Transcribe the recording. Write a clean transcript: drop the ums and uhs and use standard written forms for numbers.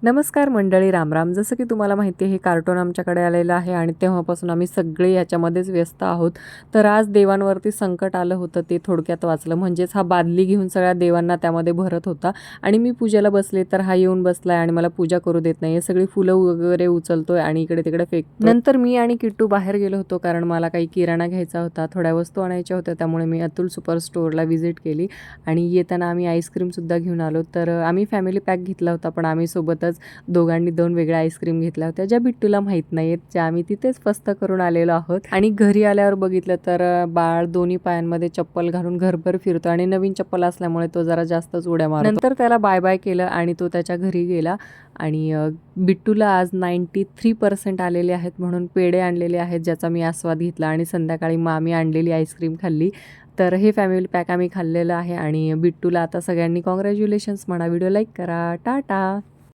नमस्कार मंडळी, रामराम. जसं की तुम्हाला माहिती आहे, हे कार्टून आमच्याकडे आलेलं आहे आणि तेव्हापासून आम्ही सगळे याच्यामध्येच व्यस्त आहोत. तर आज देवांवरती संकट आलं होतं, ते थोडक्यात वाचलं. म्हणजेच हा बादली घेऊन सगळ्या देवांना त्यामध्ये भरत होता आणि मी पूजेला बसले, तर हा येऊन बसलाय आणि मला पूजा करू देत नाही. सगळी फुलं वगैरे उचलतोय आणि इकडे-तिकडे फेकतोय. नंतर मी आणि किट्टू बाहेर गेलो होतो, कारण मला काही किराणा घ्यायचा होता, थोड्या वस्तू आणायच्या होत्या. त्यामुळे मी अतुल सुपर स्टोअरला व्हिजिट केली आणि येताना आम्ही आईस्क्रीमसुद्धा घेऊन आलो. तर आम्ही फॅमिली पॅक घेतला होता, पण आम्ही सोबतच दोघांनी 2 वेगळ्या आईस्क्रीम घेतल्या होत्या, ज्या बिट्टूला माहीत नाहीयेत, ज्या आम्ही तिथेच फस्त करून आलेलो आहोत. आणि घरी आल्यावर बघितलं तर बाळ दोन्ही पायांमध्ये चप्पल घालून घरभर फिरतो आणि नवीन चप्पल असल्यामुळे तो जरा जास्तच उड्या मारतो. नंतर त्याला बाय बाय केलं आणि तो त्याच्या घरी गेला. आणि बिट्टूला आज 93% आलेले आहेत म्हणून पेढे आणलेले आहेत, ज्याचा मी आस्वाद घेतला आणि संध्याकाळी मग आम्ही आणलेली आईस्क्रीम खाल्ली. तर हे फॅमिली पॅक आम्ही खाल्लेलं आहे आणि बिट्टूला आता सगळ्यांनी काँग्रॅच्युलेशन्स म्हणा. व्हिडिओ लाईक करा. टाटा.